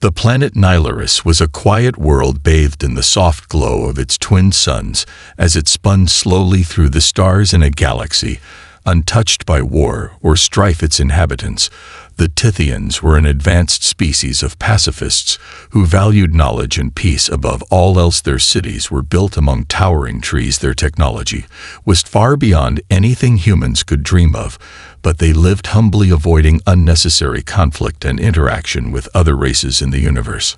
The planet Nylaris was a quiet world bathed in the soft glow of its twin suns as it spun slowly through the stars in a galaxy, untouched by war or strife its inhabitants. The Tithians were an advanced species of pacifists who valued knowledge and peace above all else. Their cities were built among towering trees. Their technology was far beyond anything humans could dream of, but they lived humbly, avoiding unnecessary conflict and interaction with other races in the universe.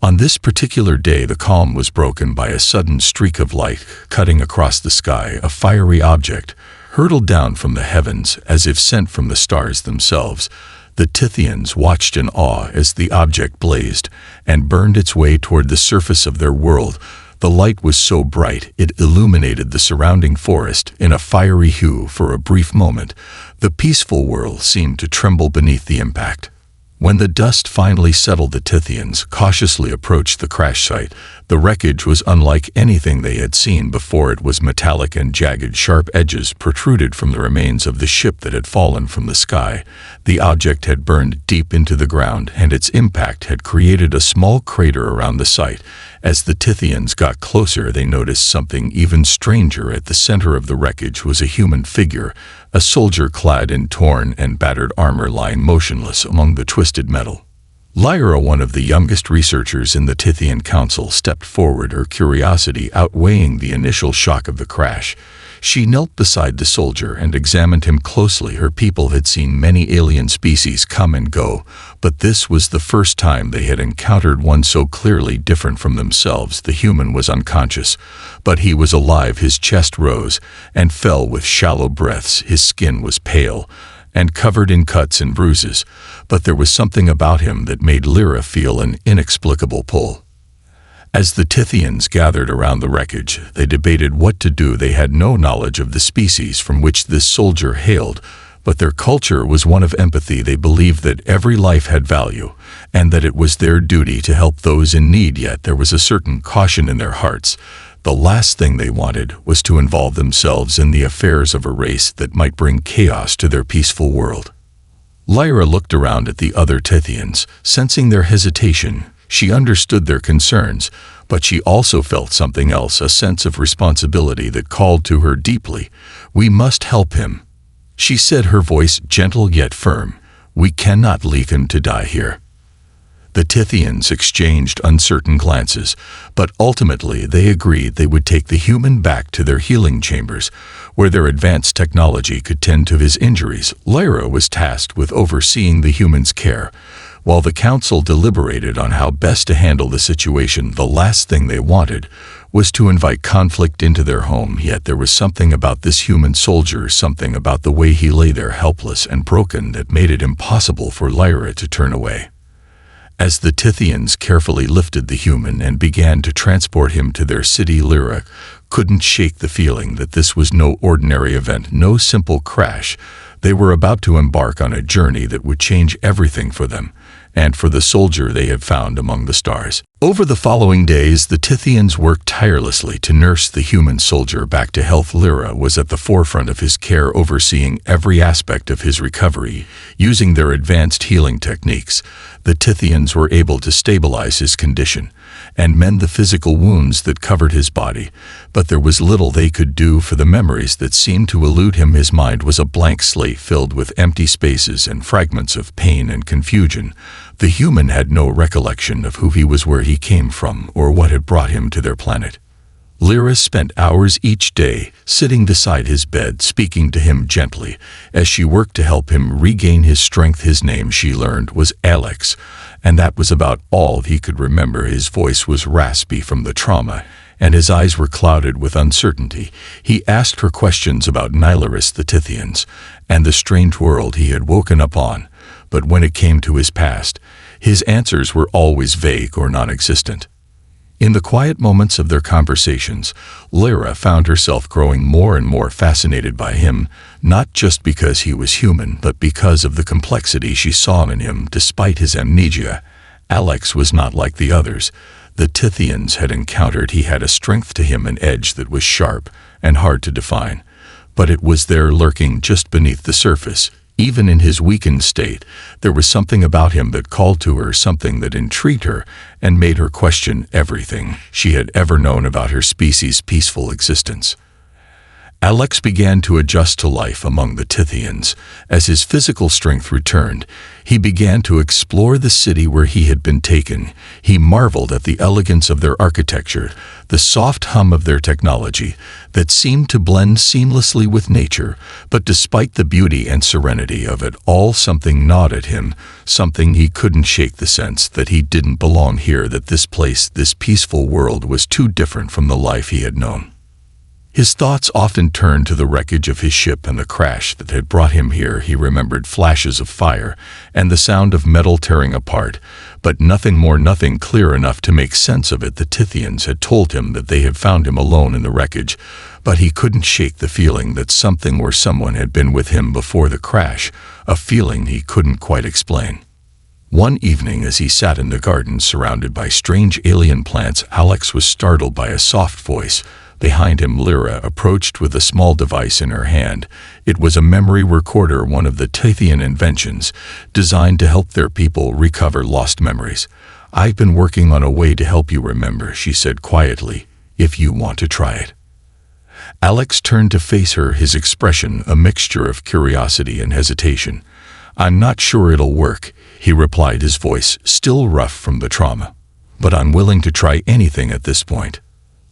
On this particular day, the calm was broken by a sudden streak of light cutting across the sky. A fiery object hurtled down from the heavens as if sent from the stars themselves. The Tithians watched in awe as the object blazed and burned its way toward the surface of their world. The light was so bright it illuminated the surrounding forest in a fiery hue. For a brief moment, the peaceful world seemed to tremble beneath the impact. When the dust finally settled, the Tithians cautiously approached the crash site. The wreckage was unlike anything they had seen before. It was metallic and jagged. Sharp edges protruded from the remains of the ship that had fallen from the sky. The object had burned deep into the ground, and its impact had created a small crater around the site. As the Tithians got closer, they noticed something even stranger. At the center of the wreckage was a human figure, a soldier clad in torn and battered armor lying motionless among the twisted metal. Lyra, one of the youngest researchers in the Tithian Council, stepped forward, her curiosity outweighing the initial shock of the crash. She knelt beside the soldier and examined him closely. Her people had seen many alien species come and go, but this was the first time they had encountered one so clearly different from themselves. The human was unconscious, but he was alive. His chest rose and fell with shallow breaths. His skin was pale and covered in cuts and bruises, but there was something about him that made Lyra feel an inexplicable pull. As the Tithians gathered around the wreckage, they debated what to do. They had no knowledge of the species from which this soldier hailed, but their culture was one of empathy. They believed that every life had value, and that it was their duty to help those in need. Yet there was a certain caution in their hearts. The last thing they wanted was to involve themselves in the affairs of a race that might bring chaos to their peaceful world. Lyra looked around at the other Tithians, sensing their hesitation. She understood their concerns, but she also felt something else, a sense of responsibility that called to her deeply. "We must help him," she said, her voice gentle yet firm. "We cannot leave him to die here." The Tithians exchanged uncertain glances, but ultimately they agreed they would take the human back to their healing chambers, where their advanced technology could tend to his injuries. Lyra was tasked with overseeing the human's care, while the council deliberated on how best to handle the situation. The last thing they wanted was to invite conflict into their home. Yet there was something about this human soldier, something about the way he lay there helpless and broken, that made it impossible for Lyra to turn away. As the Tithians carefully lifted the human and began to transport him to their city, Lyra couldn't shake the feeling that this was no ordinary event, no simple crash. They were about to embark on a journey that would change everything for them, and for the soldier they had found among the stars. Over the following days, the Tithians worked tirelessly to nurse the human soldier back to health. Lyra was at the forefront of his care, overseeing every aspect of his recovery. Using their advanced healing techniques, the Tithians were able to stabilize his condition and mend the physical wounds that covered his body. But there was little they could do for the memories that seemed to elude him. His mind was a blank slate filled with empty spaces and fragments of pain and confusion. The human had no recollection of who he was, where he came from, or what had brought him to their planet. Lyra spent hours each day sitting beside his bed, speaking to him gently as she worked to help him regain his strength. His name, she learned, was Alex, and that was about all he could remember. His voice was raspy from the trauma, and his eyes were clouded with uncertainty. He asked her questions about Nylaris, the Tithians, and the strange world he had woken up on, but when it came to his past, his answers were always vague or non-existent. In the quiet moments of their conversations, Lyra found herself growing more and more fascinated by him, not just because he was human, but because of the complexity she saw in him. Despite his amnesia, Alex was not like the others the Tithians had encountered. He had a strength to him, an edge that was sharp and hard to define, but it was there, lurking just beneath the surface. Even in his weakened state, there was something about him that called to her, something that intrigued her and made her question everything she had ever known about her species' peaceful existence. Alex began to adjust to life among the Tithians. As his physical strength returned, he began to explore the city where he had been taken. He marveled at the elegance of their architecture, the soft hum of their technology that seemed to blend seamlessly with nature. But despite the beauty and serenity of it all, something gnawed at him, something he couldn't shake, the sense that he didn't belong here, that this place, this peaceful world, was too different from the life he had known. His thoughts often turned to the wreckage of his ship and the crash that had brought him here. He remembered flashes of fire and the sound of metal tearing apart, but nothing clear enough to make sense of it. The Tithians had told him that they had found him alone in the wreckage, but he couldn't shake the feeling that something or someone had been with him before the crash, a feeling he couldn't quite explain. One evening, as he sat in the garden surrounded by strange alien plants, Alex was startled by a soft voice. Behind him, Lyra approached with a small device in her hand. It was a memory recorder, one of the Tithian inventions, designed to help their people recover lost memories. "I've been working on a way to help you remember," she said quietly, "if you want to try it." Alex turned to face her, his expression a mixture of curiosity and hesitation. "I'm not sure it'll work," he replied, his voice still rough from the trauma. "But I'm willing to try anything at this point."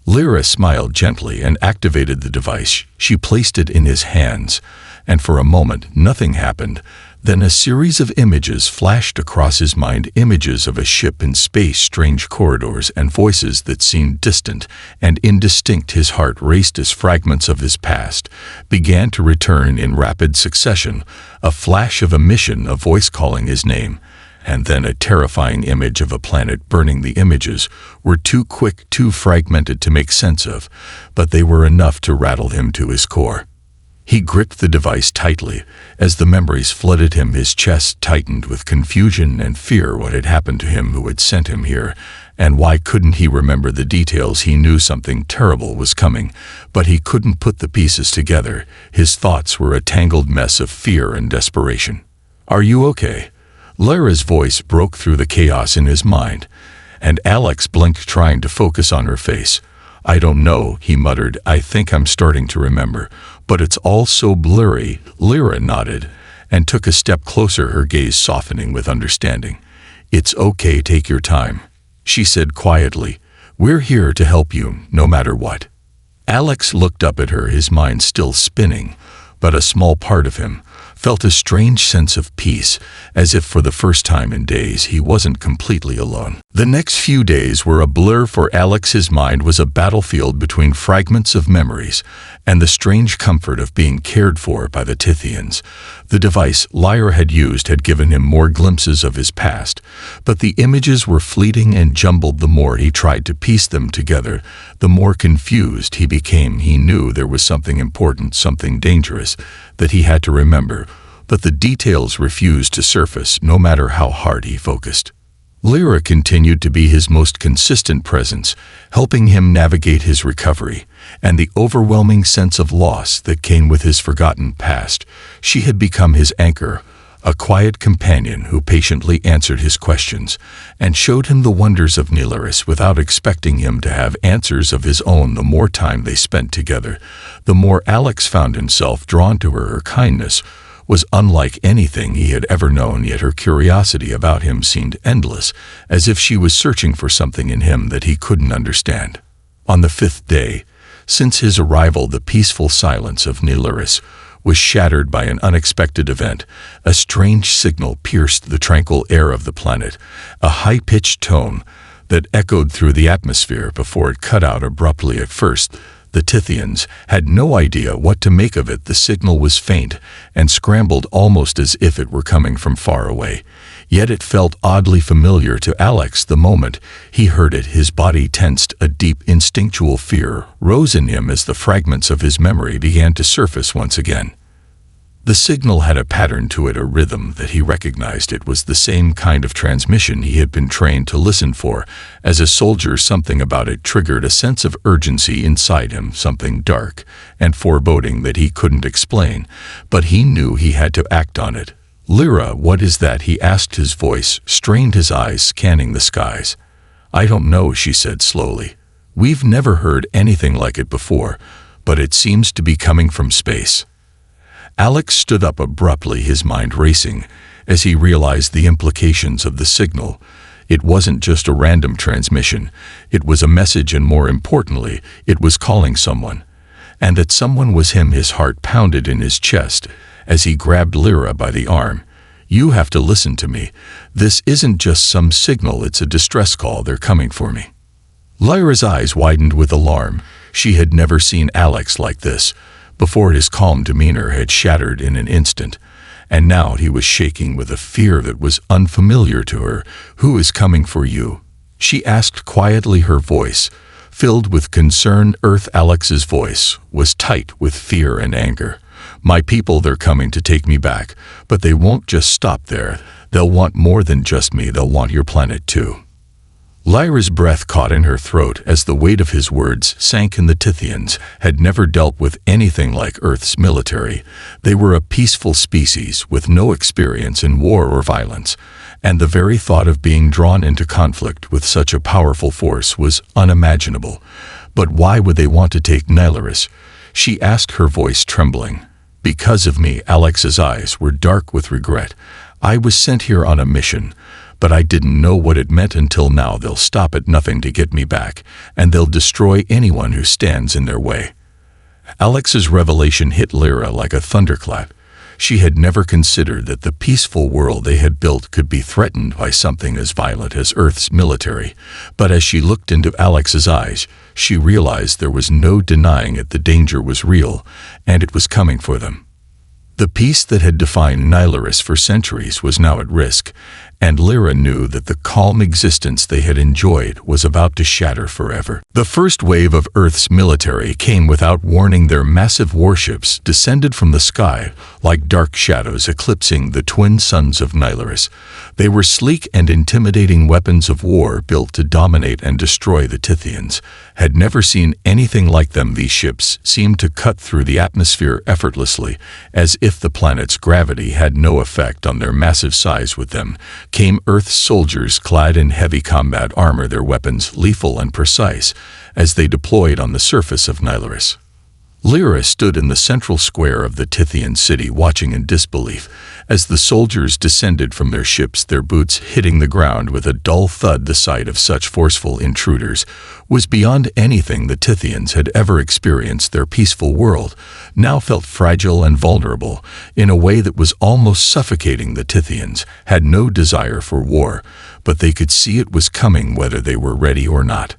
Lyra smiled gently and activated the device. She placed it in his hands, and for a moment nothing happened. Then a series of images flashed across his mind, images of a ship in space, strange corridors, and voices that seemed distant and indistinct. His heart raced as fragments of his past began to return in rapid succession. A flash of a mission, a voice calling his name, and then a terrifying image of a planet burning. The images were too quick, too fragmented to make sense of, but they were enough to rattle him to his core. He gripped the device tightly. As the memories flooded him, his chest tightened with confusion and fear. What had happened to him? Who had sent him here? And why couldn't he remember the details? He knew something terrible was coming, but he couldn't put the pieces together. His thoughts were a tangled mess of fear and desperation. "Are you okay?" Lyra's voice broke through the chaos in his mind, and Alex blinked, trying to focus on her face. "I don't know," he muttered. "I think I'm starting to remember, but it's all so blurry." Lyra nodded and took a step closer, her gaze softening with understanding. "It's okay, take your time," she said quietly. "We're here to help you, no matter what." Alex looked up at her, his mind still spinning, but a small part of him felt a strange sense of peace, as if for the first time in days he wasn't completely alone. The next few days were a blur for Alex. His mind was a battlefield between fragments of memories and the strange comfort of being cared for by the Tithians. The device Lyra had used had given him more glimpses of his past, but the images were fleeting and jumbled. The more he tried to piece them together, the more confused he became. He knew there was something important, something dangerous, that he had to remember, but the details refused to surface no matter how hard he focused. Lyra continued to be his most consistent presence, helping him navigate his recovery and the overwhelming sense of loss that came with his forgotten past. She had become his anchor, a quiet companion who patiently answered his questions and showed him the wonders of Nelaris without expecting him to have answers of his own. The more time they spent together, the more Alex found himself drawn to her. Her kindness was unlike anything he had ever known, yet her curiosity about him seemed endless, as if she was searching for something in him that he couldn't understand. On the 5th day since his arrival, the peaceful silence of Nelaris was shattered by an unexpected event. A strange signal pierced the tranquil air of the planet, a high-pitched tone that echoed through the atmosphere before it cut out abruptly. At first, the Tithians had no idea what to make of it. The signal was faint and scrambled, almost as if it were coming from far away. Yet it felt oddly familiar to Alex. The moment he heard it, his body tensed. A deep instinctual fear rose in him as the fragments of his memory began to surface once again. The signal had a pattern to it, a rhythm that he recognized. It was the same kind of transmission he had been trained to listen for. As a soldier, something about it triggered a sense of urgency inside him, something dark and foreboding that he couldn't explain, but he knew he had to act on it. "Lyra, what is that?" he asked. His voice strained, his eyes scanning the skies. "I don't know," she said slowly. "We've never heard anything like it before, but it seems to be coming from space." Alex stood up abruptly, his mind racing, as he realized the implications of the signal. It wasn't just a random transmission. It was a message, and more importantly, it was calling someone. And that someone was him. His heart pounded in his chest as he grabbed Lyra by the arm. "You have to listen to me. This isn't just some signal, it's a distress call. They're coming for me." Lyra's eyes widened with alarm. She had never seen Alex like this. Before, his calm demeanor had shattered in an instant, and now he was shaking with a fear that was unfamiliar to her. "Who is coming for you?" she asked quietly, her voice filled with concern. Alex's voice was tight with fear and anger. "My people, they're coming to take me back, but they won't just stop there. They'll want more than just me. They'll want your planet too." Lyra's breath caught in her throat as the weight of his words sank in. The Tithians had never dealt with anything like Earth's military. They were a peaceful species with no experience in war or violence, and the very thought of being drawn into conflict with such a powerful force was unimaginable. "But why would they want to take Nylaris?" she asked, her voice trembling. "Because of me." Alex's eyes were dark with regret. "I was sent here on a mission, but I didn't know what it meant until now. They'll stop at nothing to get me back, and they'll destroy anyone who stands in their way." Alex's revelation hit Lyra like a thunderclap. She had never considered that the peaceful world they had built could be threatened by something as violent as Earth's military. But as she looked into Alex's eyes, she realized there was no denying it. The danger was real, and it was coming for them. The peace that had defined Nylaris for centuries was now at risk, and Lyra knew that the calm existence they had enjoyed was about to shatter forever. The first wave of Earth's military came without warning. Their massive warships descended from the sky like dark shadows, eclipsing the twin suns of Nylaris. They were sleek and intimidating weapons of war built to dominate and destroy. The Tithians had never seen anything like them. These ships seemed to cut through the atmosphere effortlessly, as if the planet's gravity had no effect on their massive size. With them came Earth's soldiers clad in heavy combat armor, their weapons lethal and precise as they deployed on the surface of Nylaris. Lyra stood in the central square of the Tithian city, watching in disbelief as the soldiers descended from their ships, their boots hitting the ground with a dull thud. The sight of such forceful intruders was beyond anything the Tithians had ever experienced. Their peaceful world now felt fragile and vulnerable in a way that was almost suffocating. The Tithians had no desire for war, but they could see it was coming whether they were ready or not.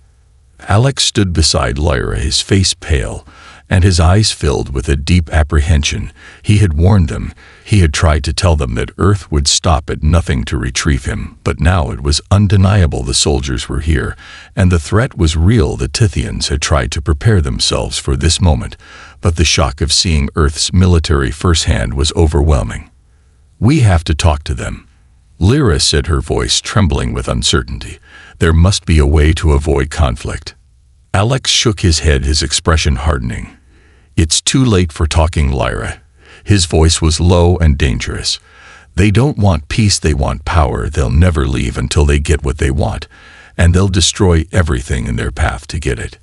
Alex stood beside Lyra, his face pale and his eyes filled with a deep apprehension. He had warned them. He had tried to tell them that Earth would stop at nothing to retrieve him, but now it was undeniable. The soldiers were here, and the threat was real. The Tithians had tried to prepare themselves for this moment, but the shock of seeing Earth's military firsthand was overwhelming. "We have to talk to them," Lyra said, her voice trembling with uncertainty. "There must be a way to avoid conflict." Alex shook his head, his expression hardening. "It's too late for talking, Lyra." His voice was low and dangerous. "They don't want peace, they want power. They'll never leave until they get what they want, and they'll destroy everything in their path to get it."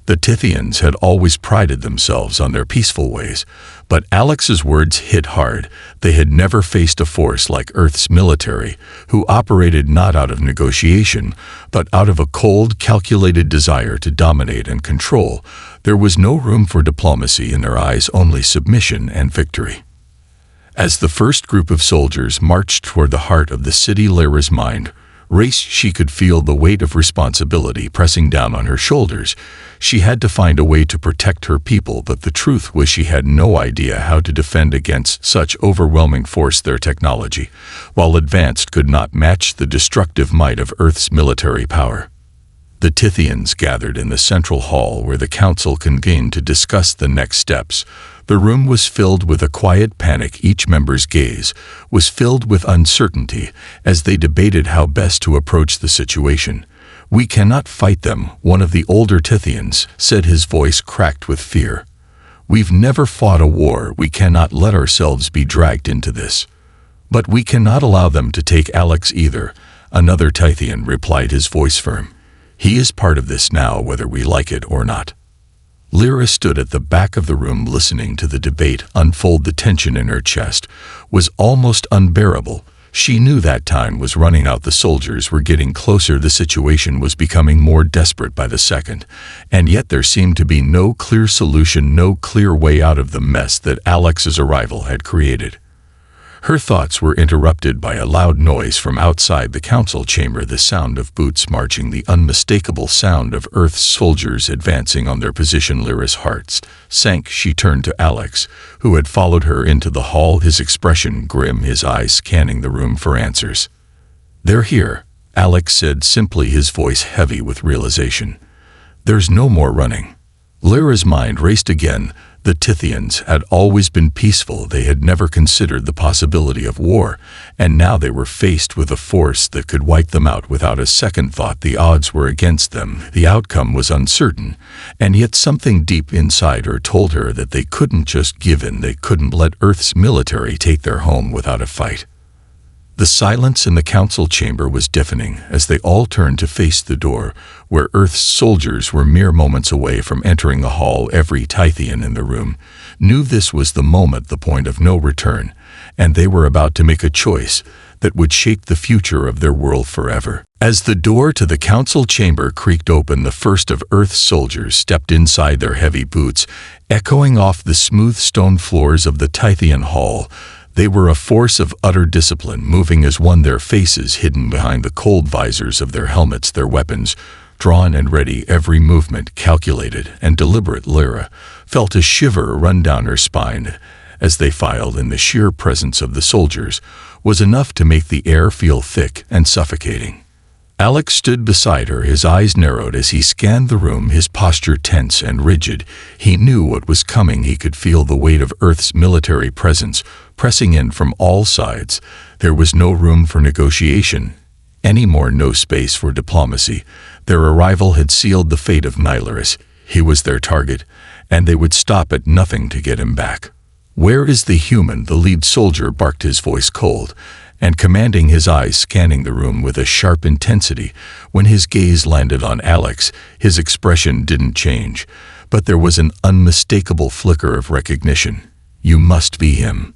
The Tithians had always prided themselves on their peaceful ways, but Alex's words hit hard. They had never faced a force like Earth's military, who operated not out of negotiation, but out of a cold, calculated desire to dominate and control. There was no room for diplomacy in their eyes, only submission and victory. As the first group of soldiers marched toward the heart of the city, Lyra's mind raced. She could feel the weight of responsibility pressing down on her shoulders. She had to find a way to protect her people, but the truth was she had no idea how to defend against such overwhelming force. Their technology, while advanced, could not match the destructive might of Earth's military power. The Tithians gathered in the central hall where the council convened to discuss the next steps. The room was filled with a quiet panic. Each member's gaze was filled with uncertainty as they debated how best to approach the situation. "We cannot fight them," one of the older Tithians said, his voice cracked with fear. "We've never fought a war. We cannot let ourselves be dragged into this." "But we cannot allow them to take Alex either," another Tithian replied, his voice firm. "He is part of this now, whether we like it or not." Lyra stood at the back of the room listening to the debate unfold. The tension in her chest was almost unbearable. She knew that time was running out. The soldiers were getting closer. The situation was becoming more desperate by the second, and yet there seemed to be no clear solution, no clear way out of the mess that Alex's arrival had created. Her thoughts were interrupted by a loud noise from outside the council chamber, the sound of boots marching, the unmistakable sound of Earth's soldiers advancing on their position. Lyra's heart sank. She turned to Alex, who had followed her into the hall, his expression grim, his eyes scanning the room for answers. "They're here," Alex said simply, his voice heavy with realization. "There's no more running." Lyra's mind raced again. The Tithians had always been peaceful. They had never considered the possibility of war, and now they were faced with a force that could wipe them out without a second thought. The odds were against them. The outcome was uncertain, and yet something deep inside her told her that they couldn't just give in. They couldn't let Earth's military take their home without a fight. The silence in the council chamber was deafening as they all turned to face the door, where Earth's soldiers were mere moments away from entering the hall. Every Tithian in the room knew this was the moment, the point of no return, and they were about to make a choice that would shape the future of their world forever. As the door to the council chamber creaked open, the first of Earth's soldiers stepped inside, their heavy boots echoing off the smooth stone floors of the Tithian hall. They were a force of utter discipline, moving as one, their faces hidden behind the cold visors of their helmets, their weapons drawn and ready, every movement calculated and deliberate. Lyra felt a shiver run down her spine as they filed in. The sheer presence of the soldiers was enough to make the air feel thick and suffocating. Alex stood beside her, his eyes narrowed as he scanned the room, his posture tense and rigid. He knew what was coming. He could feel the weight of Earth's military presence pressing in from all sides. There was no room for negotiation anymore, no space for diplomacy. Their arrival had sealed the fate of Nylaris. He was their target, and they would stop at nothing to get him back. "Where is the human?" the lead soldier barked, his voice cold and commanding, his eyes scanning the room with a sharp intensity. When his gaze landed on Alex, his expression didn't change, but there was an unmistakable flicker of recognition. "You must be him."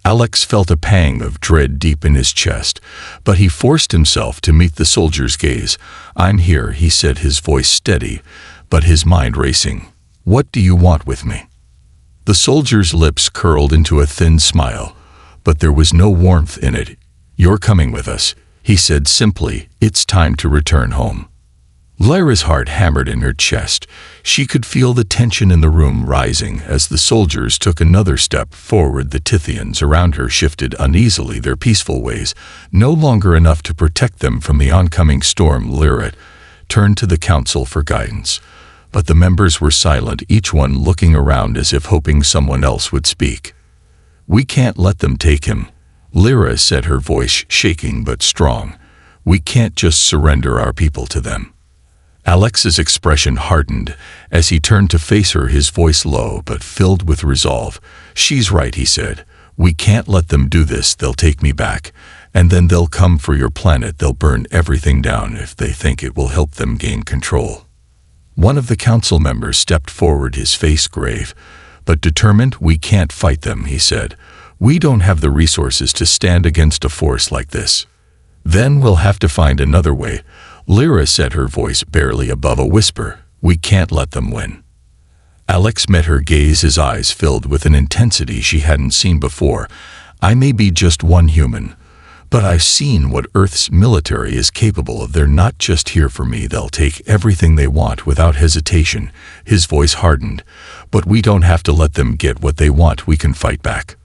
Alex felt a pang of dread deep in his chest, but he forced himself to meet the soldier's gaze. "I'm here," he said, his voice steady, but his mind racing. "What do you want with me?" The soldier's lips curled into a thin smile, but there was no warmth in it. "You're coming with us," he said simply. "It's time to return home." Lyra's heart hammered in her chest. She could feel the tension in the room rising as the soldiers took another step forward. The Tithians around her shifted uneasily, their peaceful ways no longer enough to protect them from the oncoming storm. Lyra turned to the council for guidance, but the members were silent, each one looking around as if hoping someone else would speak. "We can't let them take him," Lyra said, her voice shaking but strong. "We can't just surrender our people to them." Alex's expression hardened as he turned to face her, his voice low but filled with resolve. "She's right," he said. "We can't let them do this. They'll take me back, and then they'll come for your planet. They'll burn everything down if they think it will help them gain control." One of the council members stepped forward, his face grave but determined. "We can't fight them," he said. "We don't have the resources to stand against a force like this." "Then we'll have to find another way," Lyra said, her voice barely above a whisper. "We can't let them win." Alex met her gaze, his eyes filled with an intensity she hadn't seen before. "I may be just one human, but I've seen what Earth's military is capable of. They're not just here for me. They'll take everything they want without hesitation." His voice hardened. "But we don't have to let them get what they want. We can fight back."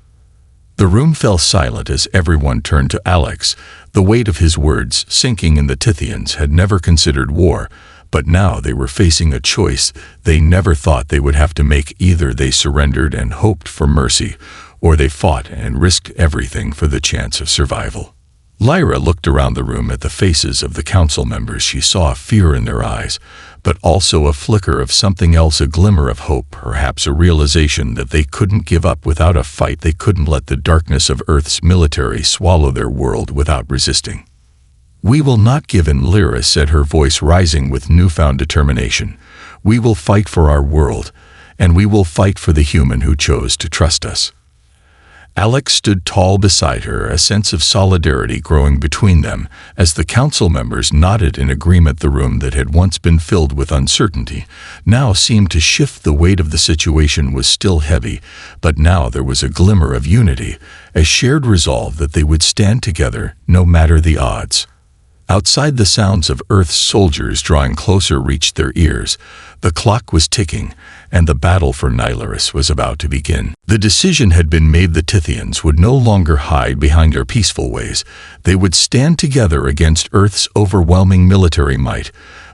The room fell silent as everyone turned to Alex, the weight of his words sinking in. The Tithians had never considered war, But now they were facing a choice they never thought they would have to make. Either they surrendered and hoped for mercy, or they fought and risked everything for the chance of survival. Lyra looked around the room at the faces of the council members. She saw fear in their eyes, but also a flicker of something else, a glimmer of hope, perhaps a realization that they couldn't give up without a fight. They couldn't let the darkness of Earth's military swallow their world without resisting. "We will not give in," Lyra said, her voice rising with newfound determination. "We will fight for our world, and we will fight for the human who chose to trust us." Alex stood tall beside her, a sense of solidarity growing between them as the council members nodded in agreement. The room that had once been filled with uncertainty now seemed to shift. The weight of the situation was still heavy, but now there was a glimmer of unity, a shared resolve that they would stand together no matter the odds. Outside, the sounds of Earth's soldiers drawing closer reached their ears. The clock was ticking, and the battle for Nylaris was about to begin. The decision had been made. The Tithians would no longer hide behind their peaceful ways. They would stand together against Earth's overwhelming military might.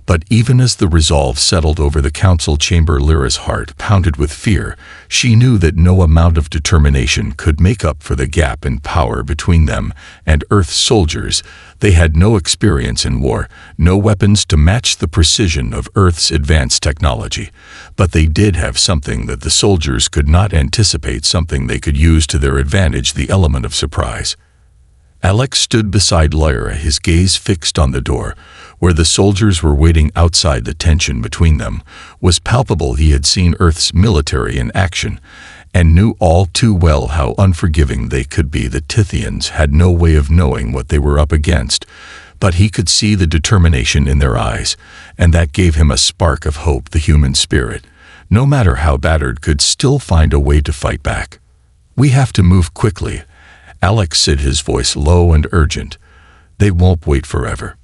But even as the resolve settled over the council chamber, Lyra's heart pounded with fear. She knew that no amount of determination could make up for the gap in power between them and Earth's soldiers. They had no experience in war, no weapons to match the precision of Earth's advanced technology. But they did have something that the soldiers could not anticipate, something they could use to their advantage: the element of surprise. Alex stood beside Lyra, his gaze fixed on the door, where the soldiers were waiting outside. The tension between them was palpable. He had seen Earth's military in action, and knew all too well how unforgiving they could be. The Tithians had no way of knowing what they were up against, but he could see the determination in their eyes, and that gave him a spark of hope. The human spirit, no matter how battered, could still find a way to fight back. "We have to move quickly," Alex said, his voice low and urgent. "They won't wait forever."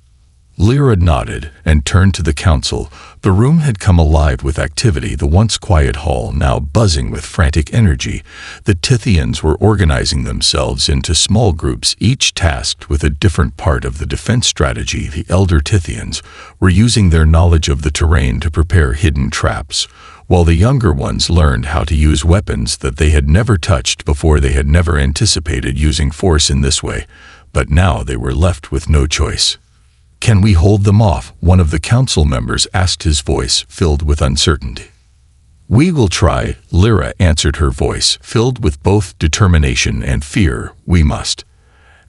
Lyra nodded and turned to the council. The room had come alive with activity, the once quiet hall now buzzing with frantic energy. The Tithians were organizing themselves into small groups, each tasked with a different part of the defense strategy. The elder Tithians were using their knowledge of the terrain to prepare hidden traps, while the younger ones learned how to use weapons that they had never touched before. They had never anticipated using force in this way, but now they were left with no choice. "Can we hold them off?" one of the council members asked, his voice filled with uncertainty. "We will try," Lyra answered, her voice filled with both determination and fear. "We must."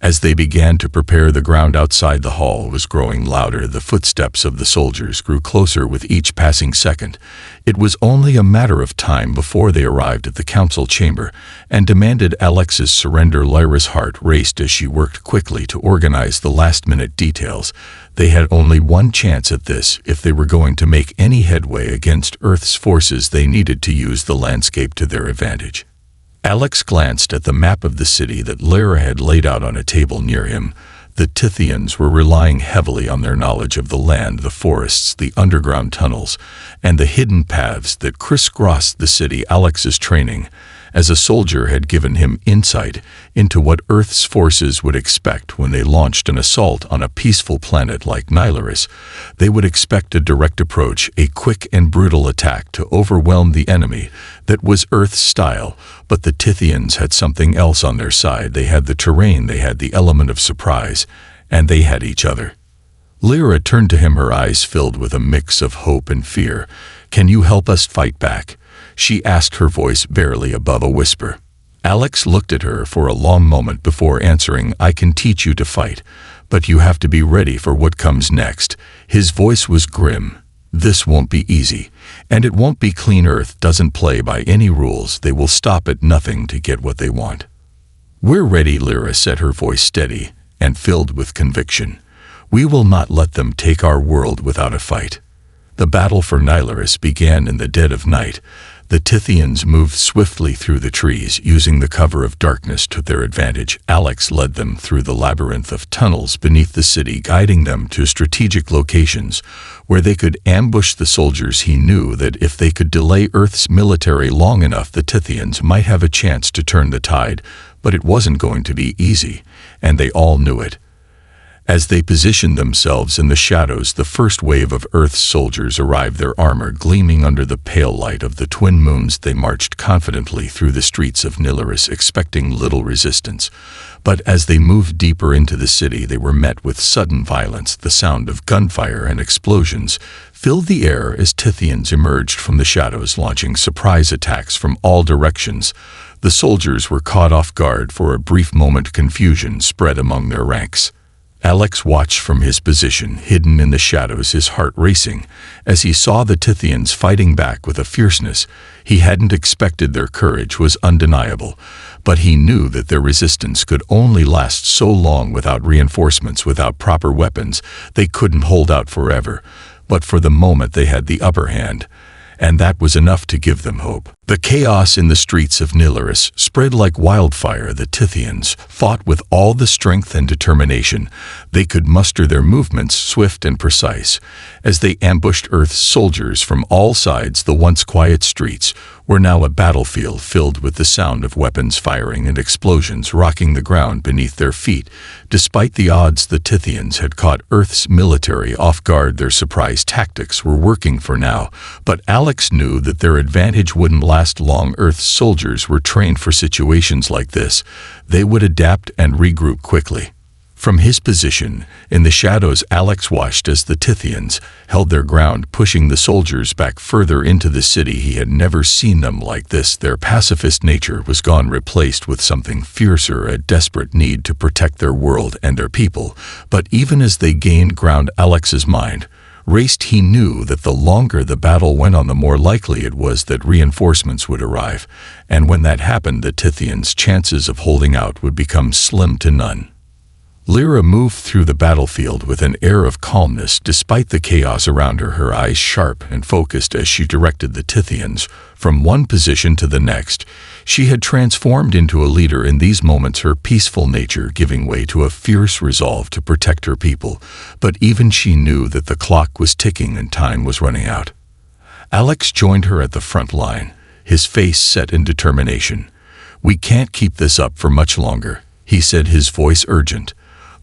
As they began to prepare, the ground outside the hall was growing louder. The footsteps of the soldiers grew closer with each passing second. It was only a matter of time before they arrived at the council chamber and demanded Alex's surrender. Lyra's heart raced as she worked quickly to organize the last-minute details. They had only one chance at this. If they were going to make any headway against Earth's forces, they needed to use the landscape to their advantage. Alex glanced at the map of the city that Lyra had laid out on a table near him. The Tithians were relying heavily on their knowledge of the land, the forests, the underground tunnels, and the hidden paths that crisscrossed the city. Alex's training as a soldier had given him insight into what Earth's forces would expect when they launched an assault on a peaceful planet like Nylaris. They would expect a direct approach, a quick and brutal attack to overwhelm the enemy. That was Earth's style, but the Tithians had something else on their side. They had the terrain, they had the element of surprise, and they had each other. Lyra turned to him, her eyes filled with a mix of hope and fear. "Can you help us fight back?" she asked, her voice barely above a whisper. Alex looked at her for a long moment before answering. "I can teach you to fight, but you have to be ready for what comes next." His voice was grim. "This won't be easy, and it won't be clean. Earth doesn't play by any rules. They will stop at nothing to get what they want." "We're ready," Lyra said, her voice steady and filled with conviction. "We will not let them take our world without a fight." The battle for Nylaris began in the dead of night. The Tithians moved swiftly through the trees, using the cover of darkness to their advantage. Alex led them through the labyrinth of tunnels beneath the city, guiding them to strategic locations where they could ambush the soldiers. He knew that if they could delay Earth's military long enough, the Tithians might have a chance to turn the tide, but it wasn't going to be easy, and they all knew it. As they positioned themselves in the shadows, the first wave of Earth's soldiers arrived, their armor gleaming under the pale light of the twin moons. They marched confidently through the streets of Nilaris, expecting little resistance. But as they moved deeper into the city, they were met with sudden violence. The sound of gunfire and explosions filled the air as Tithians emerged from the shadows, launching surprise attacks from all directions. The soldiers were caught off guard. For a brief moment, confusion spread among their ranks. Alex watched from his position, hidden in the shadows, his heart racing, as he saw the Tithians fighting back with a fierceness he hadn't expected. Their courage was undeniable, but he knew that their resistance could only last so long. Without reinforcements, without proper weapons, they couldn't hold out forever. But for the moment they had the upper hand, and that was enough to give them hope. The chaos in the streets of Nilaris spread like wildfire. The Tithians fought with all the strength and determination they could muster, their movements swift and precise. As they ambushed Earth's soldiers from all sides, the once quiet streets were now a battlefield filled with the sound of weapons firing and explosions rocking the ground beneath their feet. Despite the odds, the Tithians had caught Earth's military off guard. Their surprise tactics were working for now, but Alex knew that their advantage wouldn't last long. Earth's soldiers were trained for situations like this. They would adapt and regroup quickly. From his position in the shadows, Alex watched as the Tithians held their ground, pushing the soldiers back further into the city. He had never seen them like this. Their pacifist nature was gone, replaced with something fiercer, a desperate need to protect their world and their people. But even as they gained ground, Alex's mind raced. He knew that the longer the battle went on, the more likely it was that reinforcements would arrive, and when that happened, the Tithians' chances of holding out would become slim to none. Lyra moved through the battlefield with an air of calmness despite the chaos around her, her eyes sharp and focused as she directed the Tithians from one position to the next. She had transformed into a leader in these moments, her peaceful nature giving way to a fierce resolve to protect her people. But even she knew that the clock was ticking and time was running out. Alex joined her at the front line, his face set in determination. "We can't keep this up for much longer," he said, his voice urgent.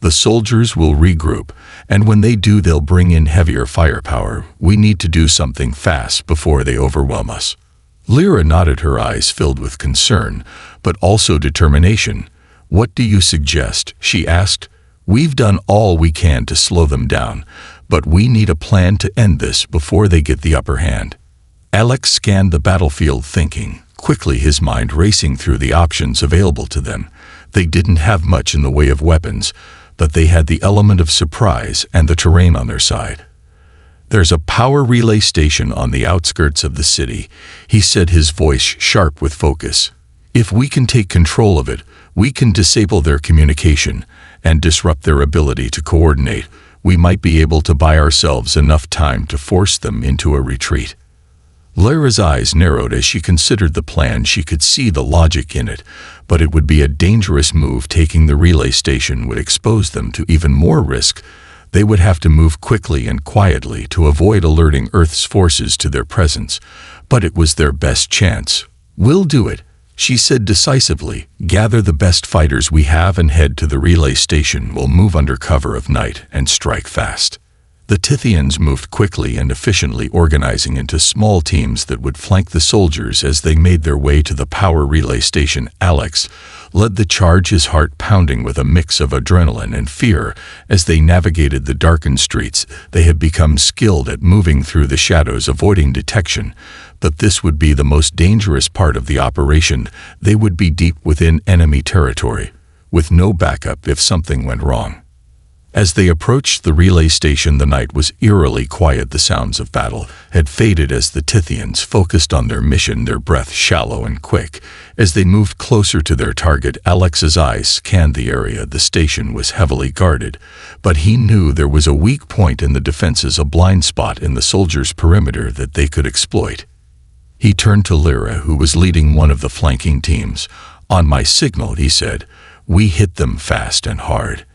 "The soldiers will regroup, and when they do, they'll bring in heavier firepower. We need to do something fast before they overwhelm us." Lyra nodded, her eyes filled with concern, but also determination. "What do you suggest?" she asked. "We've done all we can to slow them down, but we need a plan to end this before they get the upper hand." Alex scanned the battlefield, thinking quickly, his mind racing through the options available to them. They didn't have much in the way of weapons, but they had the element of surprise and the terrain on their side. "There's a power relay station on the outskirts of the city," he said, his voice sharp with focus. "If we can take control of it, we can disable their communication and disrupt their ability to coordinate. We might be able to buy ourselves enough time to force them into a retreat." Lyra's eyes narrowed as she considered the plan. She could see the logic in it, but it would be a dangerous move. Taking the relay station would expose them to even more risk. They would have to move quickly and quietly to avoid alerting Earth's forces to their presence, but it was their best chance. "We'll do it," she said decisively. "Gather the best fighters we have and head to the relay station. We'll move under cover of night and strike fast." The Tithians moved quickly and efficiently, organizing into small teams that would flank the soldiers as they made their way to the power relay station. Alex led the charge, his heart pounding with a mix of adrenaline and fear as they navigated the darkened streets. They had become skilled at moving through the shadows, avoiding detection, but this would be the most dangerous part of the operation. They would be deep within enemy territory, with no backup if something went wrong. As they approached the relay station, the night was eerily quiet. The sounds of battle had faded as the Tithians focused on their mission, their breath shallow and quick. As they moved closer to their target, Alex's eyes scanned the area. The station was heavily guarded, but he knew there was a weak point in the defenses, a blind spot in the soldiers' perimeter that they could exploit. He turned to Lyra, who was leading one of the flanking teams. "On my signal," he said, "we hit them fast and hard,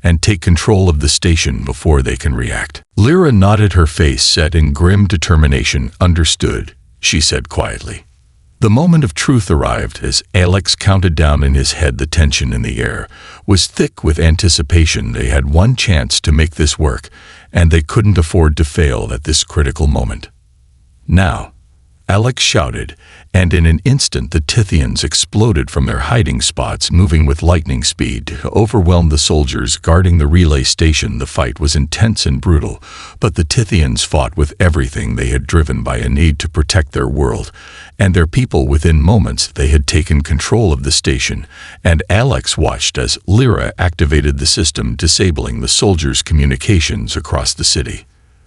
and take control of the station before they can react." Lyra nodded, her face set in grim determination. "Understood," she said quietly. The moment of truth arrived as Alex counted down in his head. The tension in the air was thick with anticipation. They had one chance to make this work, and they couldn't afford to fail at this critical moment. "Now!" Alex shouted, and in an instant the Tithians exploded from their hiding spots, moving with lightning speed to overwhelm the soldiers guarding the relay station. The fight was intense and brutal, but the Tithians fought with everything they had, driven by a need to protect their world and their people. Within moments they had taken control of the station, and Alex watched as Lyra activated the system, disabling the soldiers' communications across the city.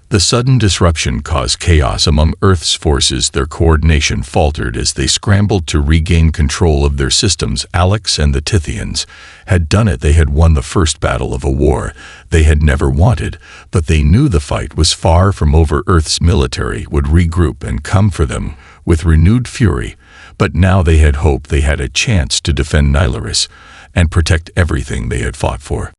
The sudden disruption caused chaos among Earth's forces. Their coordination faltered as they scrambled to regain control of their systems. Alex and the Tithians had done it. They had won the first battle of a war they had never wanted, but they knew the fight was far from over. Earth's military would regroup and come for them with renewed fury, but now they had hoped they had a chance to defend Nylaris and protect everything they had fought for.